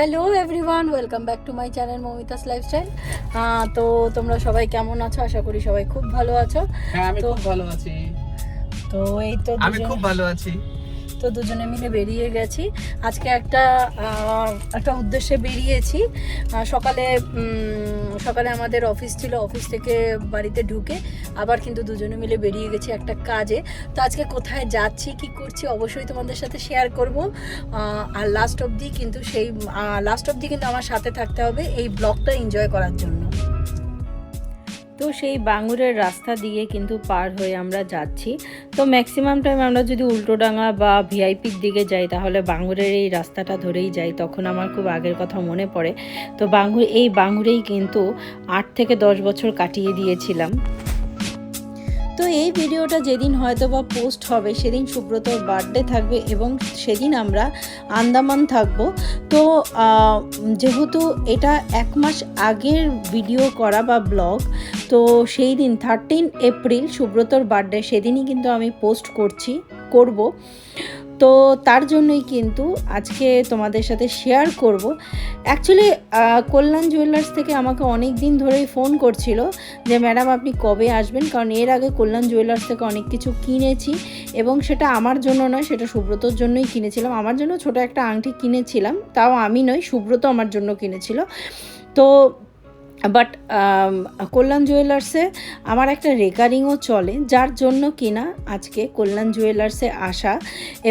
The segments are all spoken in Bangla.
Hello everyone, welcome back to my channel Moumita's lifestyle. তো তোমরা সবাই কেমন আছো? আশা করি সবাই খুব ভালো আছো। হ্যাঁ, আমি খুব ভালো আছি। তো এই তো আমি খুব ভালো আছি। তো দুজনে মিলে বেরিয়ে গেছি আজকে একটা উদ্দেশ্যে বেরিয়েছি। সকালে আমাদের অফিস ছিল, অফিস থেকে বাড়িতে ঢুকে আবার কিন্তু দুজনে মিলে বেরিয়ে গেছি একটা কাজে। তো আজকে কোথায় যাচ্ছি, কি করছি অবশ্যই তোমাদের সাথে শেয়ার করব। আর লাস্ট অবধি কিন্তু আমার সাথে থাকতে হবে এই ব্লগটা এনজয় করার জন্য। তো সেই বাঙুরের রাস্তা দিয়ে কিন্তু পার হয়ে আমরা যাচ্ছি। তো ম্যাক্সিমাম টাইম আমরা যদি উল্টোডাঙা বা ভিআইপির দিকে যাই তাহলে বাঙুরের এই রাস্তাটা ধরেই যাই। তখন আমার খুব আগের কথা মনে পড়ে। তো বাঙুরেই কিন্তু 8 থেকে 10 বছর কাটিয়ে দিয়েছিলাম। তো এই ভিডিওটা যেদিন হয়তো বা পোস্ট হবে সেদিন সুব্রতর বার্থডে থাকবে এবং সেদিন আমরা আন্দামান থাকব। তো যেহেতু এটা 1 মাস আগের ভিডিও করা বা ব্লগ, তো সেই দিন 13 এপ্রিল সুব্রতর বার্থডে, সেদিনই কিন্তু আমি পোস্ট করব। তো তার জন্যই কিন্তু আজকে তোমাদের সাথে শেয়ার করব। অ্যাকচুয়ালি কল্যাণ জুয়েলার্স থেকে আমাকে অনেক দিন ধরেই ফোন করছিল যে ম্যাডাম আপনি কবে আসবেন, কারণ এর আগে কল্যাণ জুয়েলার্স থেকে অনেক কিছু কিনেছি এবং সেটা আমার জন্য নয়, সেটা সুব্রতর জন্যই কিনেছিলাম। আমার জন্য ছোট একটা আংটি কিনেছিলাম, তাও আমি নয়, সুব্রত আমার জন্য কিনেছিল। তো বাট কল্যাণ জুয়েলার্সে আমার একটা রেকারিংও চলে, যার জন্য কিনা আজকে কল্যাণ জুয়েলার্সে আসা।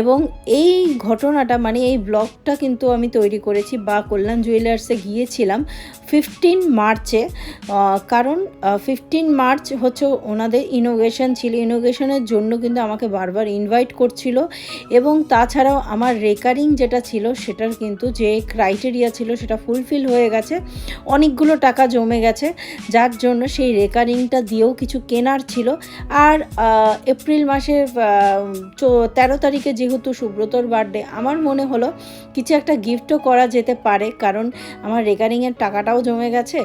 এবং এই ঘটনাটা মানে এই ব্লগটা কিন্তু আমি তৈরি করেছি বা কল্যাণ জুয়েলার্সে গিয়েছিলাম 15 মার্চে। কারণ 15 মার্চ হচ্ছে ওনাদের ইনোগ্রেশন ছিল। ইনোগ্রেশনের জন্য কিন্তু আমাকে বারবার ইনভাইট করছিল এবং তাছাড়াও আমার রেকারিং যেটা ছিল সেটার কিন্তু যে ক্রাইটেরিয়া ছিল সেটা ফুলফিল হয়ে গেছে, অনেকগুলো টাকা জমে গেছে, যার জন্য সেই রেকারিংটা দিয়েও কিছু কেনার ছিল। আর এপ্রিল মাসের 13 তারিখে যেহেতু সুব্রতর বার্থডে, আমার মনে হলো কিছু একটা গিফটও করা যেতে পারে, কারণ আমার রেকারিংয়ের টাকাটাও জমে গেছে।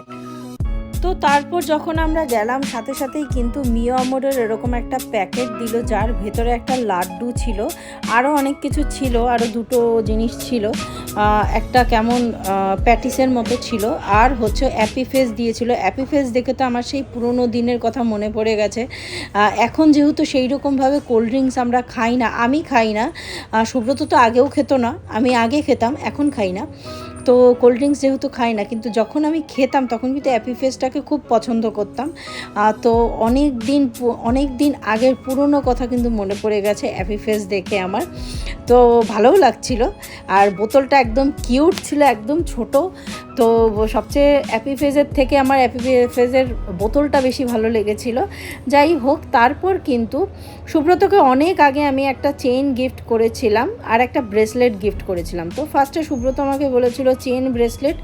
তো তারপর যখন আমরা গেলাম সাথে সাথেই কিন্তু মিও আমরের এরকম একটা প্যাকেট দিল, যার ভেতরে একটা লাড্ডু ছিল, আরও অনেক কিছু ছিল, আরও 2টো জিনিস ছিল, একটা কেমন প্যাটিসের মতো ছিল, আর হচ্ছে অ্যাপি ফেস দিয়েছিল। অ্যাপি ফেস দেখে তো আমার সেই পুরনো দিনের কথা মনে পড়ে গেছে। এখন যেহেতু সেই রকমভাবে কোল্ড ড্রিঙ্কস আমরা খাই না, আমি খাই না, সুব্রত তো আগেও খেত না, আমি আগে খেতাম, এখন খাই না। তো কোল্ড ড্রিঙ্কস যেহেতু খাই না, কিন্তু যখন আমি খেতাম তখন কিন্তু অ্যাপি ফেসটাকে খুব পছন্দ করতাম। তো অনেক দিন আগের পুরনো কথা কিন্তু মনে পড়ে গেছে অ্যাপি ফেস দেখে আমার। তো ভালোও লাগছিল, আর বোতলটা একদম কিউট ছিল, একদম ছোট। তো সবচেয়ে অ্যাপি ফেজের থেকে আমার অ্যাপি ফেজের বোতলটা বেশি ভালো লেগেছিল। যাই হোক, তারপর কিন্তু সুব্রতকে অনেক আগে আমি একটা চেইন গিফট করেছিলাম আর একটা ব্রেসলেট গিফট করেছিলাম। তো ফার্স্টে সুব্রত আমাকে বলেছিল চেন ব্রেসলেট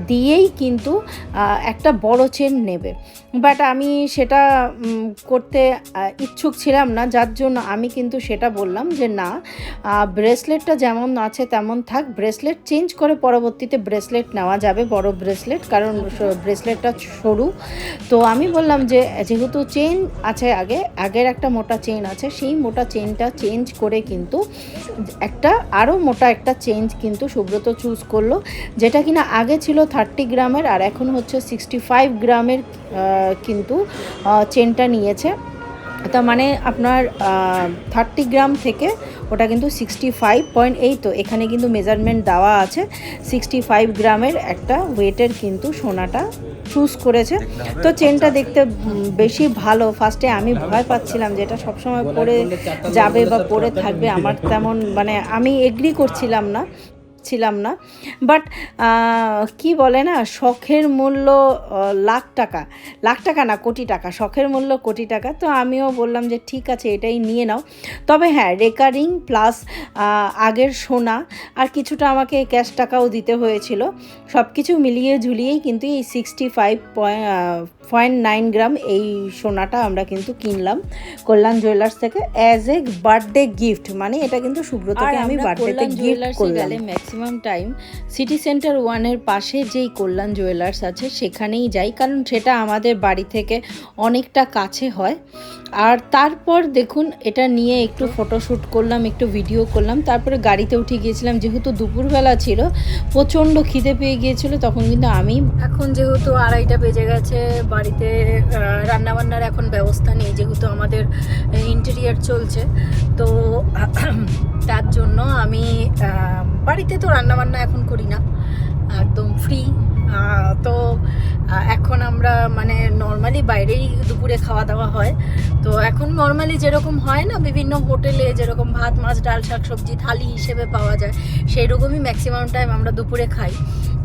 দিয়েই কিন্তু একটা বড় চেন নেবে, বাট আমি সেটা করতে ইচ্ছুক ছিলাম না, যার জন্য আমি কিন্তু সেটা বললাম যে না, ব্রেসলেটটা যেমন আছে তেমন থাক, ব্রেসলেট চেঞ্জ করে পরবর্তীতে ব্রেসলেট নেওয়া যাবে, বড় ব্রেসলেট, কারণ ব্রেসলেটটা সরু। তো আমি বললাম যে যেহেতু চেন আছে, আগের একটা মোটা চেন আছে, সেই মোটা চেনটা চেঞ্জ করে কিন্তু আরও মোটা একটা চেন কিন্তু সুব্রত চুজ করলো, যেটা কিনা আগে ছিল 30 গ্রামের আর এখন হচ্ছে 65 গ্রামের কিন্তু চেনটা নিয়েছে। তার মানে আপনার 30 গ্রাম থেকে ওটা কিন্তু 65.8, তো এখানে কিন্তু মেজারমেন্ট দেওয়া আছে, 65 গ্রামের একটা ওয়েটের কিন্তু সোনাটা চুজ করেছে। তো চেনটা দেখতে বেশি ভালো। ফার্স্টে আমি ভয় পাচ্ছিলাম যে এটা সবসময় পরে যাবে বা পরে থাকবে, আমার তেমন মানে আমি এগ্রি করছিলাম না, বাট কি বলে না, শখের মূল্য লাখ টাকা না, কোটি টাকা, শখের মূল্য কোটি টাকা। তো আমিও বললাম যে ঠিক আছে, এটাই নিয়ে নাও। তবে হ্যাঁ, রেকারিং প্লাস আগের সোনা আর কিছুটা আমাকে ক্যাশ টাকাও দিতে হয়েছিল, সব কিছু মিলিয়ে ঝুলিয়েই কিন্তু এই 65.9 গ্রাম এই সোনাটা আমরা কিন্তু কিনলাম কল্যাণ জুয়েলার্স থেকে অ্যাজ এ বার্থডে গিফট। মানে এটা কিন্তু সুব্রতকে আমি বার্থডেতে গিফট করলাম। ম্যাক্সিমাম টাইম সিটি সেন্টার 1-এর পাশে যেই কল্যাণ জুয়েলার্স আছে সেখানেই যাই, কারণ সেটা আমাদের বাড়ি থেকে অনেকটা কাছে হয়। আর তারপর দেখুন এটা নিয়ে একটু ফটোশ্যুট করলাম, একটু ভিডিও করলাম, তারপরে গাড়িতে উঠে গিয়েছিলাম। যেহেতু দুপুরবেলা ছিল, প্রচণ্ড খিদে পেয়ে গিয়েছিল, তখন কিন্তু আমি এখন যেহেতু 2:30 বেজে গেছে, বাড়িতে রান্নাবান্নার এখন ব্যবস্থা নেই, যেহেতু আমাদের ইন্টেরিয়ার চলছে, তো তার জন্য আমি বাড়িতে তো রান্নাবান্না এখন করি না, একদম ফ্রি। তো এখন আমরা মানে নর্মালি বাইরেই দুপুরে খাওয়া দাওয়া হয়। তো এখন নর্মালি যেরকম হয় না বিভিন্ন হোটেলে, যেরকম ভাত মাছ ডাল শাক সবজি থালি হিসেবে পাওয়া যায়, সেই রকমই ম্যাক্সিমাম টাইম আমরা দুপুরে খাই।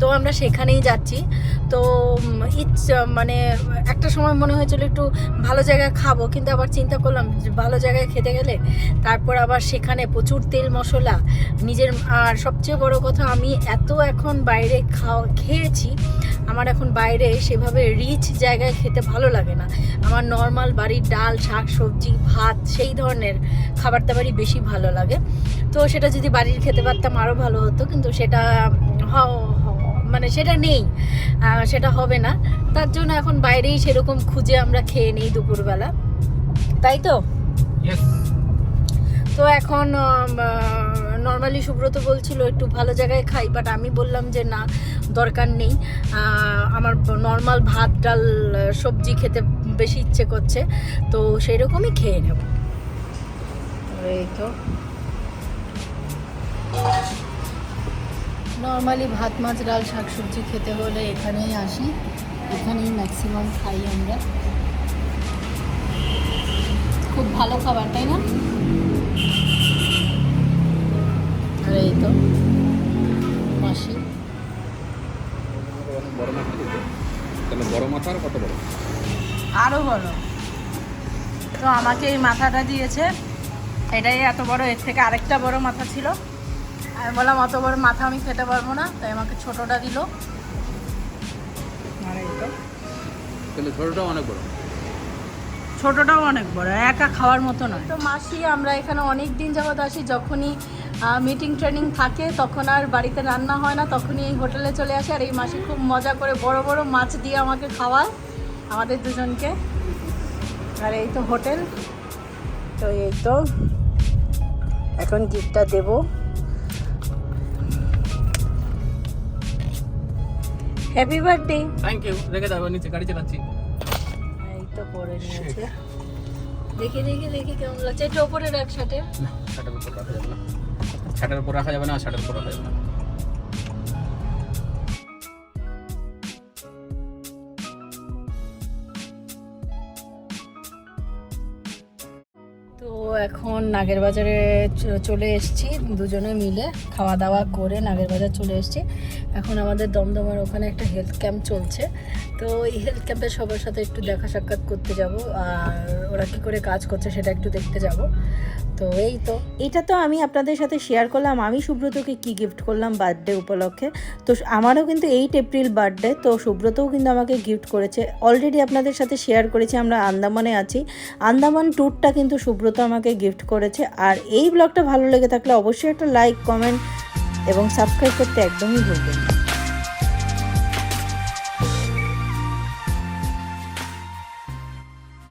তো আমরা সেখানেই যাচ্ছি। তো মানে একটা সময় মনে হয়েছিল একটু ভালো জায়গায় খাবো, কিন্তু আবার চিন্তা করলাম যে ভালো জায়গায় খেতে গেলে তারপর আবার সেখানে প্রচুর তেল মশলা নিজের, আর সবচেয়ে বড় কথা আমি এত এখন বাইরে খেয়েছি, আমার এখন বাইরে সেভাবে রিচ জায়গায় খেতে ভালো লাগে না। আমার নর্মাল বাড়ির ডাল শাক সবজি ভাত সেই ধরনের খাবার দাবারই বেশি ভালো লাগে। তো সেটা যদি বাড়ির খেতে পারতাম আরও ভালো হতো, কিন্তু সেটা মানে সেটা নেই, সেটা হবে না। তার জন্য এখন বাইরেই সেরকম খুঁজে আমরা খেয়ে নিই দুপুরবেলা, তাই তো। তো এখন নর্মালি সুব্রত বলছিল একটু ভালো জায়গায় খাই, বাট আমি বললাম যে না, দরকার নেই, আমার নর্মাল ভাত ডাল সবজি খেতে বেশি ইচ্ছে করছে, তো সেই রকমই খেয়ে নেব। এই তো নর্মালি ভাত মাছ ডাল শাক সবজি খেতে হলে এখানেই আসি, এখানেই ম্যাক্সিমাম খাই আমরা। খুব ভালো খাবার, তাই না? আর এই তো মাসি, বড় মাথা আর কত বড়? আরও বড়। তো আমাকে এই মাথাটা দিয়েছে, এটাই এত বড়, এর থেকে আরেকটা বড় মাথা ছিল। আমি বললাম অত বড় মাথা আমি খেতে পারবো না, তাই আমাকে ছোটটা দিল। আর এই তো ছোটটাও অনেক বড়, ছোটটাও অনেক বড়, একা খাওয়ার মতো নয়। তো মাসি, আমরা এখানে অনেক দিন যাবত আসি, যখনই মিটিং ট্রেনিং থাকে তখন আর বাড়িতে রান্না হয় না, তখনই এই হোটেলে চলে আসে। আর এই মাসি খুব মজা করে বড় বড় মাছ দিয়ে আমাকে খাওয়ায়, আমাদের দুজনকে। আর এই তো হোটেল। তো এই তো এখন গিফটটা দেব। Happy birthday. Thank you. রেখে দাও, নিচে গাড়ি চালাচ্ছি। এই তো পরে নিয়েছে, দেখি দেখি দেখি কেমন লাগছে। এটা উপরে রাখ, শার্টের শার্টের উপর রাখা যাবে না, শার্টের উপর রাখা যাবে না, শার্টের উপর রাখা যাবে না। তো এখন নাগের বাজারে চলে এসেছি, দুজনে মিলে খাওয়া দাওয়া করে নাগের বাজার চলে এসেছি। এখন আমাদের দমদমের ওখানে একটা হেলথ ক্যাম্প চলছে, তো এই হেলথ ক্যাম্পে সবার সাথে একটু দেখা সাক্ষাৎ করতে যাব, আর ওরা কী করে কাজ করছে সেটা একটু দেখতে যাব। তো এই তো, এটা তো আমি আপনাদের সাথে শেয়ার করলাম আমি সুব্রতকে কি গিফট করলাম বার্থডে উপলক্ষে। তো আমারও কিন্তু 8 এপ্রিল বার্থডে, তো সুব্রতও কিন্তু আমাকে গিফট করেছে। অলরেডি আপনাদের সাথে শেয়ার করেছি আমরা আন্দামানে আছি, আন্দামান ট্যুরটা কিন্তু সুব্রত আমাকে গিফট করেছে। আর এই ব্লগটা ভালো লেগে থাকলে অবশ্যই একটা লাইক কমেন্ট এবং সাবস্ক্রাইব করতে একদমই ভুলবেন না।